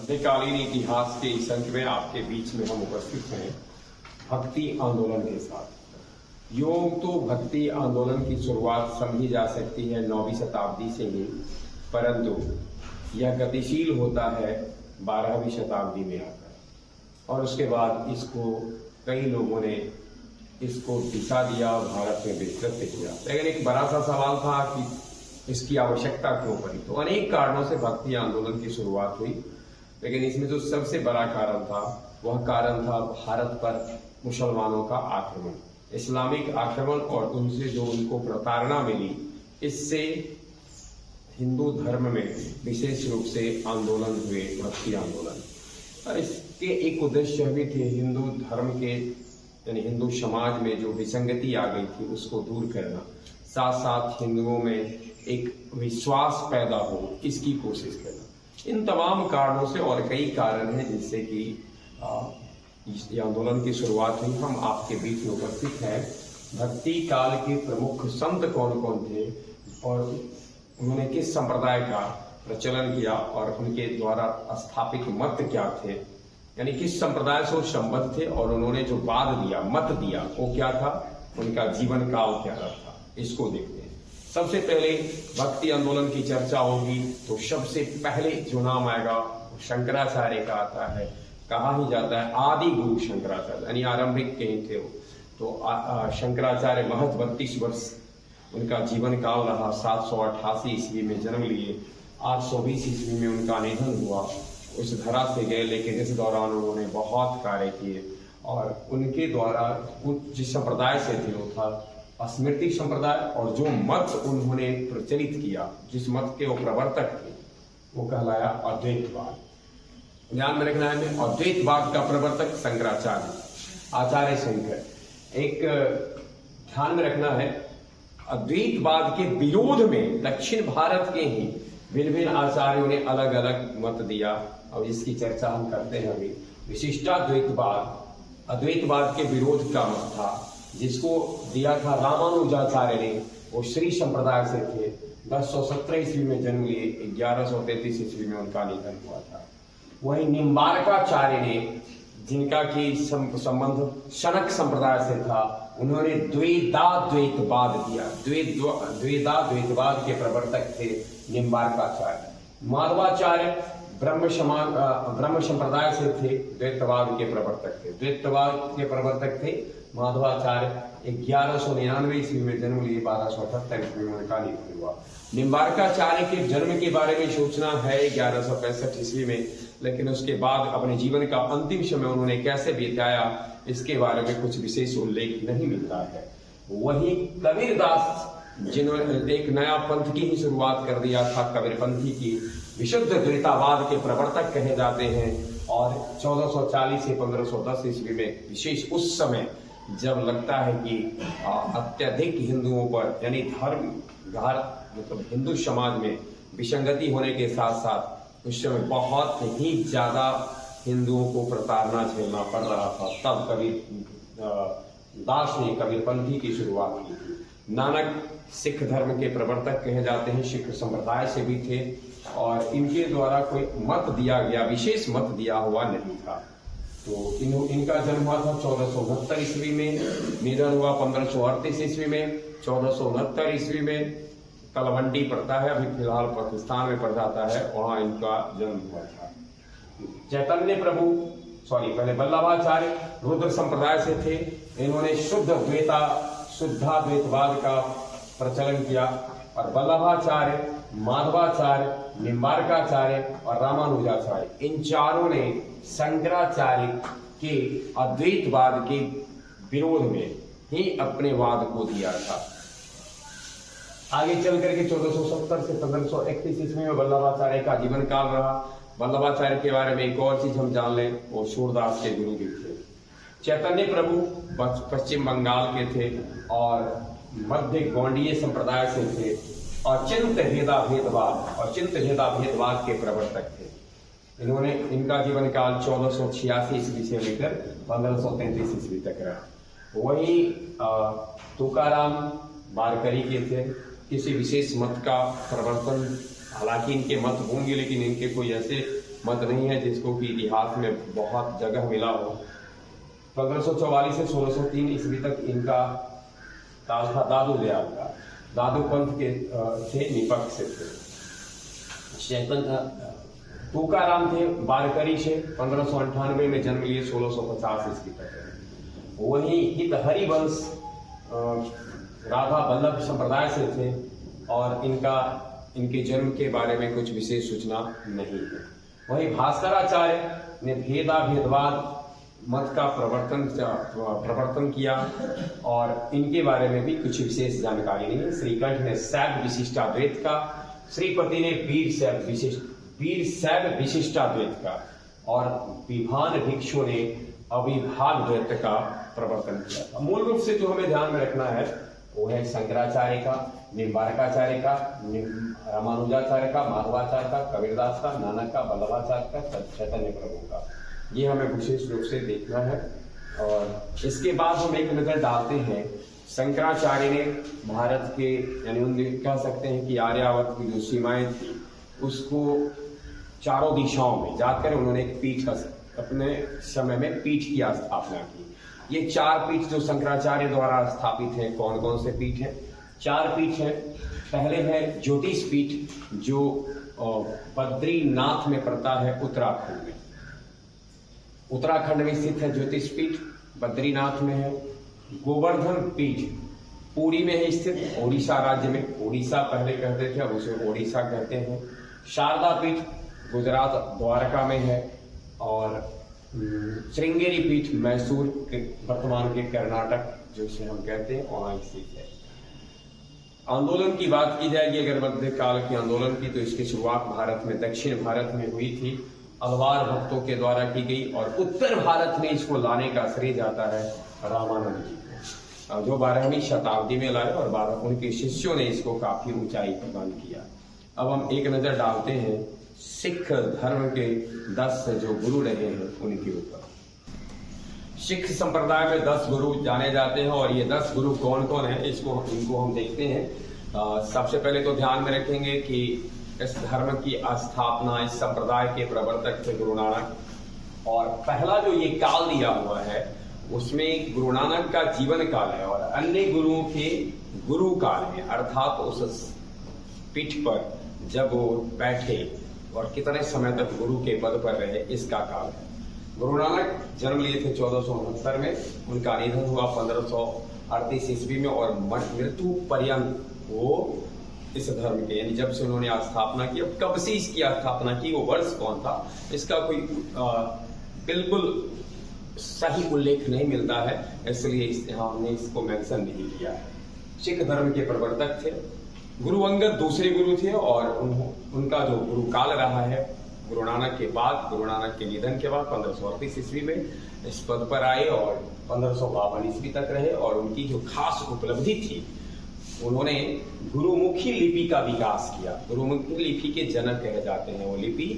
मध्यकालीन इतिहास के इस अंक में आपके बीच में हम उपस्थित हैं भक्ति आंदोलन के साथ। योग तो भक्ति आंदोलन की शुरुआत समझी जा सकती है 9वीं शताब्दी से ही, परंतु यह गतिशील होता है 12वीं शताब्दी में आकर, और उसके बाद इसको कई लोगों ने इसको दिशा दिया, भारत में विस्तृत किया। लेकिन एक बड़ा सा सवाल था कि इसकी आवश्यकता क्यों पड़ी। तो अनेक कारणों से भक्ति आंदोलन की शुरुआत हुई, लेकिन इसमें जो सबसे बड़ा कारण था वह कारण था भारत पर मुसलमानों का आक्रमण, इस्लामिक आक्रमण, और उनसे जो उनको प्रताड़ना मिली, इससे हिंदू धर्म में विशेष रूप से आंदोलन हुए, भक्ति आंदोलन। और इसके एक उद्देश्य भी थे, हिंदू धर्म के यानी हिंदू समाज में जो विसंगति आ गई थी उसको दूर करना, साथ साथ हिंदुओं में एक विश्वास पैदा हो इसकी कोशिश करना। इन तमाम कारणों से, और कई कारण हैं जिससे कि इस आंदोलन की शुरुआत हुई। हम आपके बीच में उपस्थित हैं। भक्ति काल के प्रमुख संत कौन कौन थे और उन्होंने किस संप्रदाय का प्रचलन किया और उनके द्वारा स्थापित मत क्या थे, यानी किस संप्रदाय से वो संबद्ध थे, और उन्होंने जो वाद दिया, मत दिया, वो क्या था, उनका जीवन काल क्या था, इसको देखते हैं। सबसे पहले भक्ति आंदोलन की चर्चा होगी तो सबसे पहले जो नाम आएगा वो शंकराचार्य का आता है। कहा ही जाता है आदि गुरु शंकराचार्य, यानी आरंभिक कहीं थे वो। तो शंकराचार्य महज 32 वर्ष उनका जीवन काल रहा। 788 ईस्वी में जन्म लिए, 820 ईस्वी में उनका निधन हुआ, उस धरा से गए। लेकिन इस दौरान उन्होंने बहुत कार्य किए, और उनके द्वारा जिस संप्रदाय से थे वो था स्मृति संप्रदाय, और जो मत उन्होंने प्रचलित किया, जिस मत के वो प्रवर्तक थे, वो कहलाया अद्वैतवाद। ध्यान में रखना है, अद्वैतवाद का प्रवर्तक शंकराचार्य, आचार्य शंकर। एक ध्यान में रखना है, अद्वैतवाद के विरोध में दक्षिण भारत के ही भिन्न भिन्न आचार्यों ने अलग अलग मत दिया, और इसकी चर्चा हम करते हैं अभी। विशिष्टाद्वैतवाद अद्वैतवाद के विरोध का मत था, जिसको दिया था रामानुजाचार्य ने। वो श्री संप्रदाय से थे, 1017 ईस्वी में जन्म लिए, 1133 ईस्वी में उनका निधन हुआ था। वही निम्बार्काचार्य ने, जिनका की संबंध शनक संप्रदाय से था, उन्होंने द्वैताद्वैतवाद दिया। द्वैताद्वैतवाद के प्रवर्तक थे निम्बार्काचार्य। माधवाचार्य ब्रह्म संप्रदाय से थे, द्वैतवाद के प्रवर्तक थे। द्वैतवाद के प्रवर्तक थे माधवाचार्य। 1199 ईस्वी में जन्म लिए, 1278 ईस्वी में उनका निधन हुआ। निम्बार्काचार्य के जन्म के बारे में सूचना है 1165 ईस्वी में, लेकिन उसके बाद अपने जीवन का अंतिम समय उन्होंने कैसे बिताया इसके बारे में कुछ विशेष उल्लेख नहीं मिलता है। वही कबीरदास, जिन्होंने एक नया पंथ की ही शुरुआत कर दिया था, कबीरपंथी की, विशुद्ध द्वैतवाद के प्रवर्तक कहे जाते हैं। और 1440 से 1510 ईस्वी में, विशेष उस समय जब लगता है कि अत्यधिक हिंदुओं पर, यानी धर्म मतलब हिंदू समाज में विसंगति होने के साथ साथ उस समय बहुत ही ज्यादा हिंदुओं को प्रताड़ना झेलना पड़ रहा था, तब कबीर दास ने कबीरपंथी की शुरुआत की थी। नानक सिख धर्म के प्रवर्तक कहे जाते हैं, सिख संप्रदाय से भी थे, और इनके द्वारा कोई मत दिया गया, विशेष मत दिया हुआ नहीं था। तो इनका जन्म हुआ था 1469 ईस्वी में, निधन हुआ 1538 ईस्वी में। 1469 ईस्वी में तलवंडी पड़ता है, अभी फिलहाल पाकिस्तान में पड़ जाता है, वहां इनका जन्म हुआ था। चैतन्य प्रभु पहले वल्लभाचार्य रुद्र संप्रदाय से थे। इन्होंने शुद्धाद्वैतवाद का प्रचलन किया, और वल्लभाचार्य, माधवाचार्य, निम्बार्काचार्य और रामानुजाचार्य, इन चारों ने शंकराचार्य के अद्वैतवाद के विरोध में ही अपने वाद को दिया था। आगे चल करके 1470 से 1531 ईस्वी में वल्लभाचार्य का जीवन काल रहा। वल्लभाचार्य के बारे में एक और चीज हम जान लें, वो सूरदास के गुरु भी थे। चैतन्य प्रभु पश्चिम बंगाल के थे और मध्य गोंडीय संप्रदाय से थे, और चिंत भेदा भेदवाद के प्रवर्तक थे। इनका जीवन काल 1486 ईस्वी से लेकर 1533 ईस्वी तक रहा। वही तुकाराम वारकरी के थे, किसी विशेष मत का प्रवर्तन, हालांकि इनके मत होंगे लेकिन इनके कोई ऐसे मत नहीं है जिसको कि इतिहास में बहुत जगह मिला हो। 1544 से 1603 ईस्वी तक इनका ताज था दादू दयाल का। दादू पंथ के थे, निपक्ष थे। तुकाराम थे बारकरी से, 1598 में जन्म लिए, 1650 ईस्वी तक। वहीं हित हरिवंश राधा वल्लभ संप्रदाय से थे और इनके जन्म के बारे में कुछ विशेष सूचना नहीं है। वहीं भास्कराचार्य ने भेदवाद मत का प्रवर्तन किया और इनके बारे में भी कुछ विशेष जानकारी नहीं है। श्रीकंठ ने शैव विशिष्टाद्वैत का, श्रीपति ने वीर शैव विशिष्टाद्वैत का और विभान भिक्षु ने अविभाग द्वैत का प्रवर्तन किया था। मूल रूप से जो हमें ध्यान में रखना है वो है शंकराचार्य का, निम्बारकाचार्य का, रामानुजाचार्य का, माधवाचार्य का, कबीरदास का, नानक का, वल्लभाचार्य का, चैतन्य प्रभु का। ये हमें विशेष रूप से देखना है। और इसके बाद हम एक नजर डालते हैं शंकराचार्य ने भारत के यानी कह सकते हैं कि आर्यावर्त की जो सीमाएं थी उसको चारों दिशाओं में जाकर उन्होंने एक पीठ अपने समय में पीठ की स्थापना की। ये 4 पीठ जो शंकराचार्य द्वारा स्थापित हैं, कौन कौन से पीठ हैं? 4 पीठ हैं। पहले है ज्योतिष पीठ जो बद्रीनाथ में पड़ता है, उत्तराखंड में। उत्तराखंड में स्थित है ज्योतिष पीठ, बद्रीनाथ में है। गोवर्धन पीठ पुरी में है स्थित, ओडिशा राज्य में। ओडिशा पहले कहते थे, अब उसे ओडिशा कहते हैं। शारदा पीठ गुजरात द्वारका में है और श्रृंगेरी पीठ मैसूर के वर्तमान के कर्नाटक जिसे हम कहते हैं वहां स्थित है। आंदोलन की बात की जाएगी अगर मध्य काल के आंदोलन की, तो इसकी शुरुआत भारत में, दक्षिण भारत में हुई थी, अलवार भक्तों के द्वारा की गई और उत्तर भारत में इसको लाने का श्रेय जाता है रामानंद जी को, जो 12वीं शताब्दी में लाए और उनके शिष्यों ने इसको काफी ऊंचाई प्रदान किया। अब हम एक नजर डालते हैं सिख धर्म के 10 जो गुरु रहे हैं उनके ऊपर। सिख संप्रदाय में 10 गुरु जाने जाते हैं और ये 10 गुरु कौन कौन है इनको हम देखते हैं। सबसे पहले तो ध्यान में रखेंगे कि इस धर्म की स्थापना, इस संप्रदाय के प्रवर्तक थे गुरु नानक। और पहला जो ये काल दिया हुआ है उसमें गुरु नानक का जीवन काल है और अन्य गुरुओं के गुरु काल है, अर्थात उस पीठ पर जब वो बैठे और कितने समय तक गुरु के पद पर रहे, इसका काल है। गुरु नानक जन्म लिए थे 1469 में, उनका निधन हुआ 1538 ईस्वी में और मृत्यु पर्यंत वो इस धर्म के यानी जब से उन्होंने स्थापना की, अब कब से इसकी स्थापना की, वो वर्ष कौन था, इसका कोई बिल्कुल सही उल्लेख नहीं मिलता है, इसलिए हमने इसको मेंशन नहीं किया है। सिख धर्म के प्रवर्तक थे। गुरु अंगद दूसरे गुरु थे और उनका जो गुरु काल रहा है गुरु नानक के बाद, गुरु नानक के निधन के बाद 1538 ईस्वी में इस पद पर आए और 1552 ईस्वी तक रहे। और उनकी जो खास उपलब्धि थी, उन्होंने गुरुमुखी लिपि का विकास किया। गुरुमुखी लिपि के जनक कहे जाते हैं वो लिपि,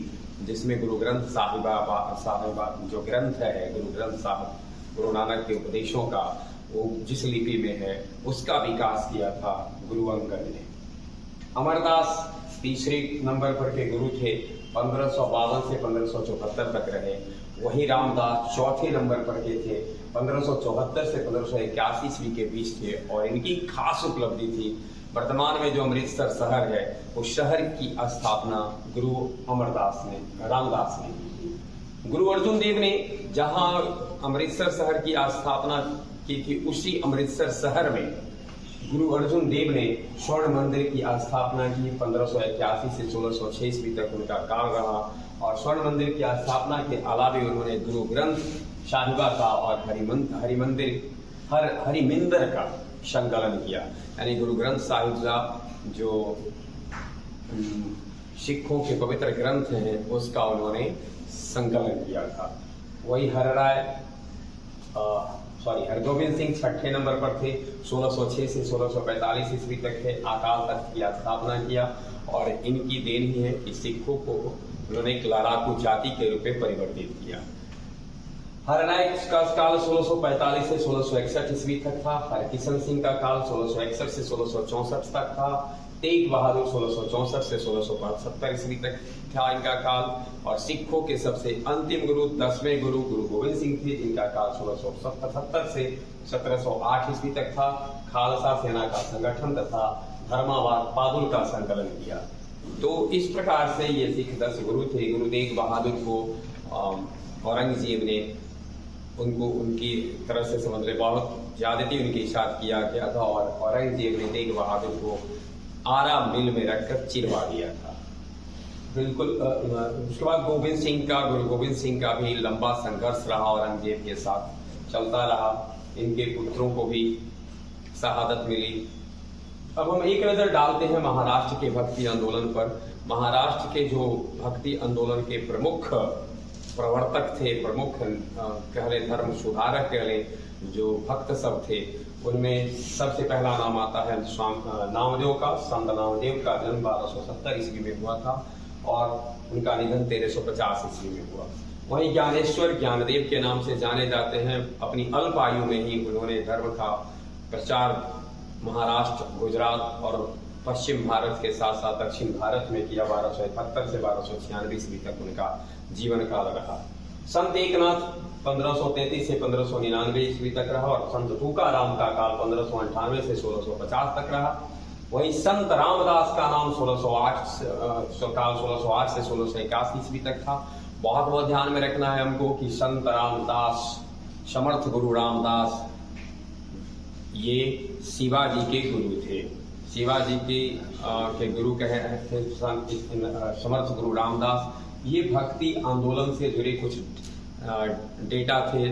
जिसमें गुरु ग्रंथ साहिबा जो ग्रंथ है, गुरु ग्रंथ साहिब गुरु नानक के उपदेशों का, वो जिस लिपि में है उसका विकास किया था गुरु अंगद ने। अमरदास तीसरे नंबर पर के गुरु थे, 1552 से 1574 तक रहे। वही रामदास चौथे नंबर पर के थे, 1574 से 1581 ईस्वी के बीच थे। और इनकी खास उपलब्धि थी, वर्तमान में जो अमृतसर शहर है उस शहर की स्थापना गुरु रामदास ने की थी। गुरु अर्जुन देव ने जहां अमृतसर शहर की स्थापना की थी, उसी अमृतसर शहर में गुरु अर्जुन देव ने स्वर्ण मंदिर की स्थापना की। 1581 से 1606 ईस्वी तक उनका काल रहा और स्वर्ण मंदिर की स्थापना के अलावा उन्होंने गुरु ग्रंथ साहिबा का और हरिमिंदर का संकलन किया। यानी गुरु ग्रंथ साहिब जो सिखों के पवित्र ग्रंथ हैं उसका उन्होंने संकलन किया था। वही हरगोविंद सिंह 6ठे नंबर पर थे, 1606 से 1645 ईस्वी तक थे, अकाल तख्त की स्थापना किया। और इनकी देन ही है कि सिखों को उन्होंने एक लड़ाकू जाति के रूप में परिवर्तित किया। हरनायक का काल 1645 से 1661 ईस्वी तक था। हरकिशन सिंह का काल 1661 से 1664 तक था। तेग बहादुर 1664 से 1675 ईस्वी तक था इनका काल। और सिखों के सबसे अंतिम गुरु 10वें गुरु गुरु गोविंद सिंह थे, जिनका काल 1677 से 1708 ईस्वी तक था। खालसा सेना का संगठन तथा धर्मावाद पादुल का संकलन किया। तो इस प्रकार से ये सिख 10 गुरु थे। गुरु तेग बहादुर को औरंगजेब ने उनको उनकी तरफ से समझ रहे बहुत ज्यादती उनके साथ किया गया था, और औरंगजेब ने तेग बहादुर को आरा मिल में रखकर चिरवा दिया था। बिल्कुल। उसके बाद गुरु गोविंद सिंह का भी लंबा संघर्ष रहा, औरंगजेब के साथ चलता रहा। इनके पुत्रों को भी शहादत मिली। अब हम एक नजर डालते हैं महाराष्ट्र के भक्ति आंदोलन पर। महाराष्ट्र के जो भक्ति आंदोलन के प्रमुख प्रवर्तक थे, प्रमुख कह लें धर्म सुधारक कह लें, जो भक्त सब थे, उनमें सबसे पहला नाम आता है नामदेव का। संत नामदेव का जन्म 1270 ईस्वी में हुआ था और उनका निधन 1350 ईस्वी में हुआ। वहीं ज्ञानेश्वर ज्ञानदेव के नाम से जाने जाते हैं। अपनी अल्प आयु में ही उन्होंने धर्म का प्रचार महाराष्ट्र, गुजरात और पश्चिम भारत के साथ साथ दक्षिण भारत में किया। 1271 से 1296 ईस्वी तक उनका जीवन काल रहा। संत एकनाथ 1533 से 1599 ईस्वी तक रहा, और संत तुकाराम का काल 1598 से 1650 तक रहा। वहीं संत रामदास का नाम 1608 से 1681 ईस्वी तक था। बहुत बहुत ध्यान में रखना है हमको कि संत रामदास, समर्थ गुरु रामदास, ये शिवाजी के गुरु थे। शिवाजी के गुरु कहे थे समर्थ गुरु रामदास। ये भक्ति आंदोलन से जुड़े कुछ डेटा थे,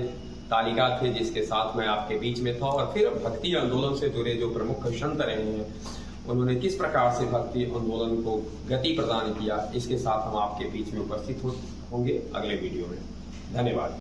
तालिका थे, जिसके साथ मैं आपके बीच में था। और फिर भक्ति आंदोलन से जुड़े जो प्रमुख संत रहे हैं, उन्होंने किस प्रकार से भक्ति आंदोलन को गति प्रदान किया, इसके साथ हम आपके बीच में उपस्थित होंगे अगले वीडियो में। धन्यवाद।